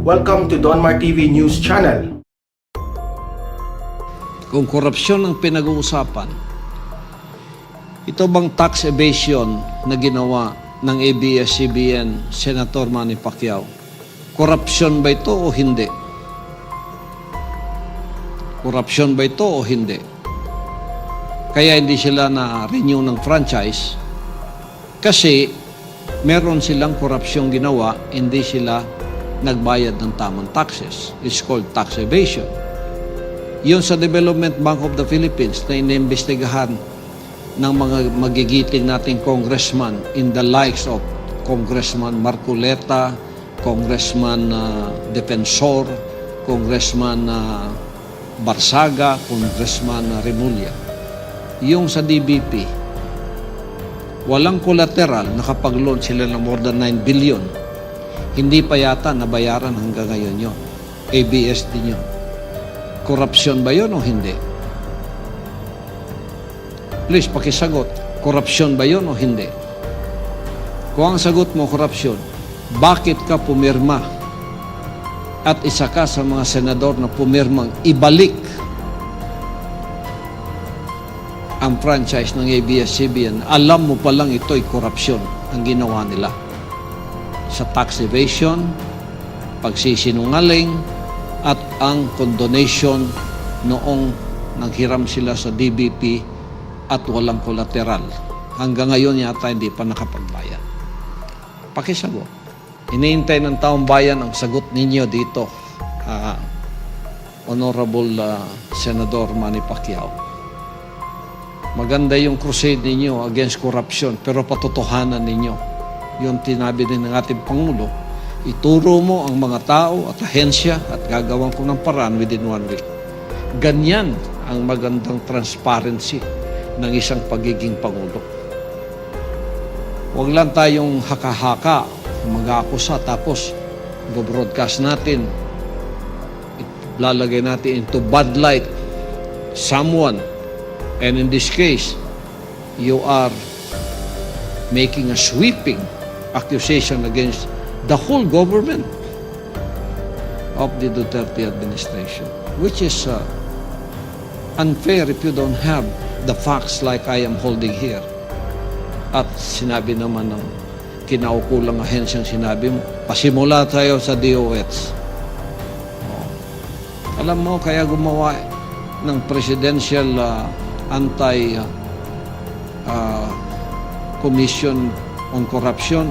Welcome to Donmar TV News Channel. Kung korupsyon ang pinag-uusapan, ito bang tax evasion na ginawa ng ABS-CBN Senator Manny Pacquiao? Korupsyon ba ito o hindi? Korupsyon ba ito o hindi? Kaya hindi sila na-renew ng franchise kasi meron silang korupsyong ginawa, hindi sila nagbayad ng tamang taxes. It's called tax evasion. Yun sa Development Bank of the Philippines na inimbestigahan ng mga magigiting nating congressman in the likes of Congressman Marcoleta, Congressman Defensor, Congressman Barsaga, Congressman Remulla. Yung sa DBP, walang collateral, nakapag-loan sila ng more than 9 billion. Hindi pa yata nabayaran hanggang ngayon yun. ABS din yun. Korupsyon ba yun o hindi? Please, pakisagot. Korupsyon ba yun o hindi? Kung ang sagot mo korupsyon, bakit ka pumirma at isa ka sa mga senador na pumirmang ibalik ang franchise ng ABS-CBN? Alam mo palang ito'y korupsyon ang ginawa nila. Sa tax evasion, pagsisinungaling, at ang condonation noong nanghiram sila sa DBP at walang collateral. Hanggang ngayon yata hindi pa nakapagbayad. Pakisagot. Hinihintay ng taong bayan ang sagot ninyo dito, Honorable Senador Manny Pacquiao. Maganda yung crusade ninyo against corruption, pero patotohanan ninyo. Yung tinabi din ng ating Pangulo, ituro mo ang mga tao at ahensya at gagawan ko ng paraan within 1 week. Ganyan ang magandang transparency ng isang pagiging Pangulo. Huwag lang tayong haka-haka, mag-aakusa, tapos go-broadcast natin, lalagay natin into bad light someone, and in this case, you are making a sweeping accusation against the whole government of the Duterte administration, which is unfair if you don't have the facts like I am holding here. At sinabi naman ng kinaukulang ahensyang sinabi mo, pasimula tayo sa DOH. Alam mo, kaya gumawa ng Presidential Commission on Corruption,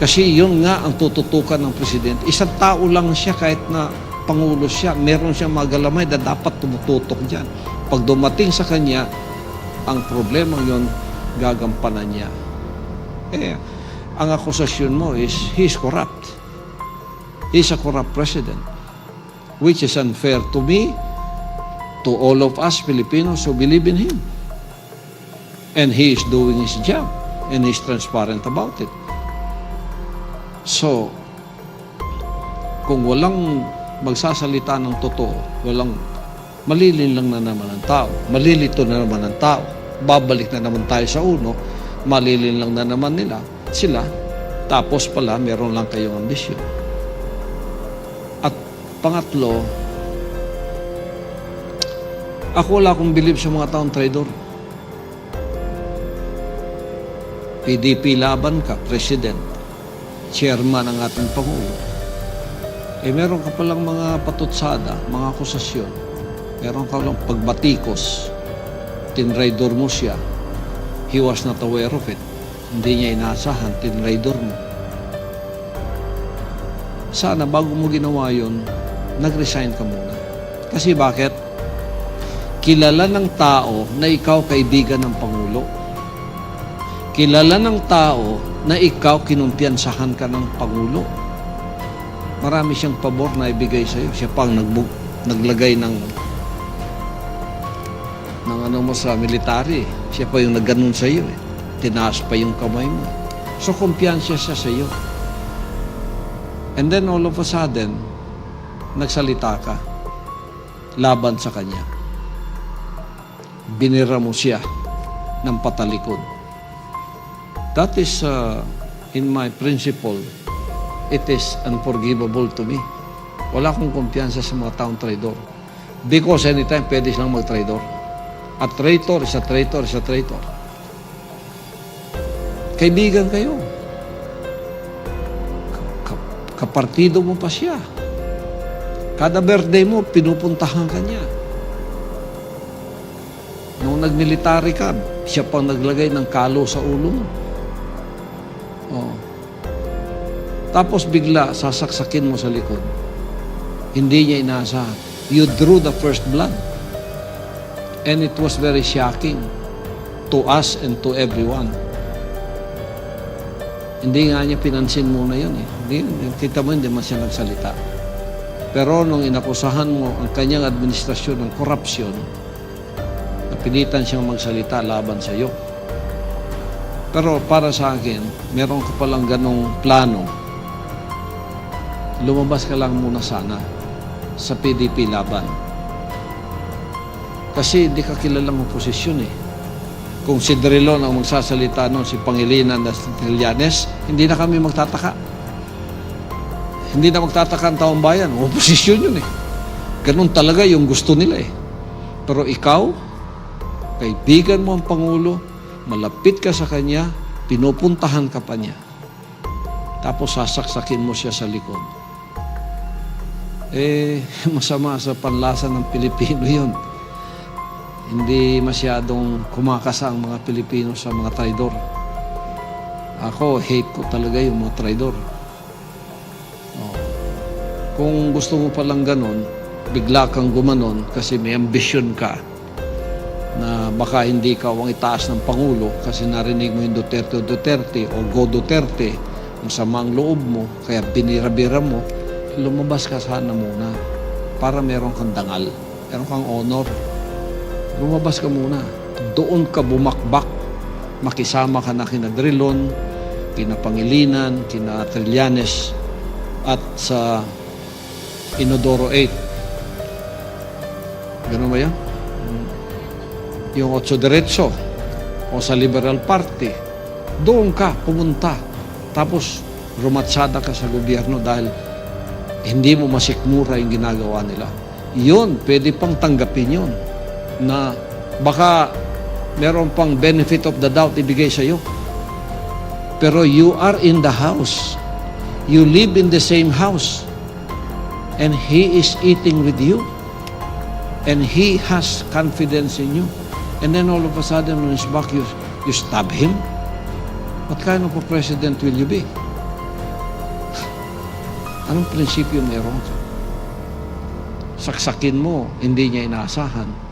kasi yun nga ang tututukan ng Presidente. Isang tao lang siya, kahit na Pangulo siya, meron siyang magalamay na dapat tumututok dyan. Pag dumating sa kanya, ang problema yun, gagampanan niya. Ang akusasyon mo is, he's corrupt. He's a corrupt president, which is unfair to me, to all of us Filipinos who believe in him. And he is doing his job, and he's transparent about it. So, kung walang magsasalita ng totoo, walang malilin lang na naman ang tao, malilito na naman ang tao, babalik na naman tayo sa uno, malilin lang na naman sila, tapos pala meron lang kayong ambisyon. At pangatlo, ako wala akong believe sa mga taong traidor. PDP laban ka, President, Chairman ng ating Pangulo. Meron ka palang mga patutsada, mga akusasyon. Meron ka palang pagbatikos. Tinraidor mo siya. He was not aware of it. Hindi niya inaasahan, tinraidor mo. Sana bago mo ginawa yun, nag-resign ka muna. Kasi bakit? Kilala ng tao na ikaw kaibigan ng Pangulo. Kilala ng tao na ikaw kinumpiyansahan ka ng Pangulo. Marami siyang pabor na ibigay sa iyo. Siya pang naglagay ng ano mo sa military. Siya pa yung nagganon sa iyo. Tinaas pa yung kamay mo. So, kumpiyansya siya sa iyo. And then all of a sudden, nagsalita ka laban sa kanya. Binira mo siya ng patalikod. That is, in my principle, it is unforgivable to me. Wala akong kumpiyansa sa mga taong traidor. Because anytime pwede silang mag-traidor. At traitor is a traitor is a traitor. Kaibigan kayo. Kapartido mo pa siya. Kada birthday mo, pinupuntahan ka niya. Nung nag-military ka, siya pang naglagay ng kalo sa ulo mo. Oh. Tapos bigla, sasaksakin mo sa likod. Hindi niya inaasahan. You drew the first blood. And it was very shocking to us and to everyone. Hindi nga niya pinansin muna yun eh. Kita mo, hindi man siya nagsalita. Pero nung inakusahan mo ang kanyang administrasyon ng korupsyon, napilitan siyang magsalita laban sa iyo. Pero para sa akin, meron ka palang ganong plano. Lumabas ka lang muna sana sa PDP laban. Kasi hindi ka kilalang oposisyon eh. Kung si Drilon ang magsasalita noon, si Pangilinan at si Trillanes, hindi na kami magtataka. Hindi na magtataka ang taong bayan. Oposisyon yun eh. Ganun talaga yung gusto nila eh. Pero ikaw, kaibigan mo ang Pangulo, malapit ka sa kanya, pinupuntahan ka pa niya. Tapos sasaksakin mo siya sa likod. Masama sa panlasa ng Pilipino yun. Hindi masyadong kumakasa ang mga Pilipino sa mga traidor. Ako, hate ko talaga yung mga traidor. Oh. Kung gusto mo palang ganon, bigla kang gumanon kasi may ambisyon ka na baka hindi ka ang itaas ng Pangulo kasi narinig mo yung Duterte o Go Duterte, ang samang loob mo, kaya binira-bira mo, lumabas ka sana muna para meron kang dangal, meron kang honor. Lumabas ka muna. Doon ka bumakbak. Makisama ka na kina Drilon, kina Pangilinan, kina Trillanes, at sa Inodoro 8. Ganun ba yan? Yung Otso Diretso o sa Liberal Party. Doon ka pumunta. Tapos rumatsada ka sa gobyerno dahil hindi mo masikmura yung ginagawa nila. Yun, pwede pang tanggapin yun. Na baka meron pang benefit of the doubt ibigay sa iyo. Pero you are in the house. You live in the same house. And he is eating with you. And he has confidence in you. And then all of a sudden, when he's back, you stab him? What kind of a president will you be? Anong prinsipyo meron? Saksakin mo, hindi niya inaasahan.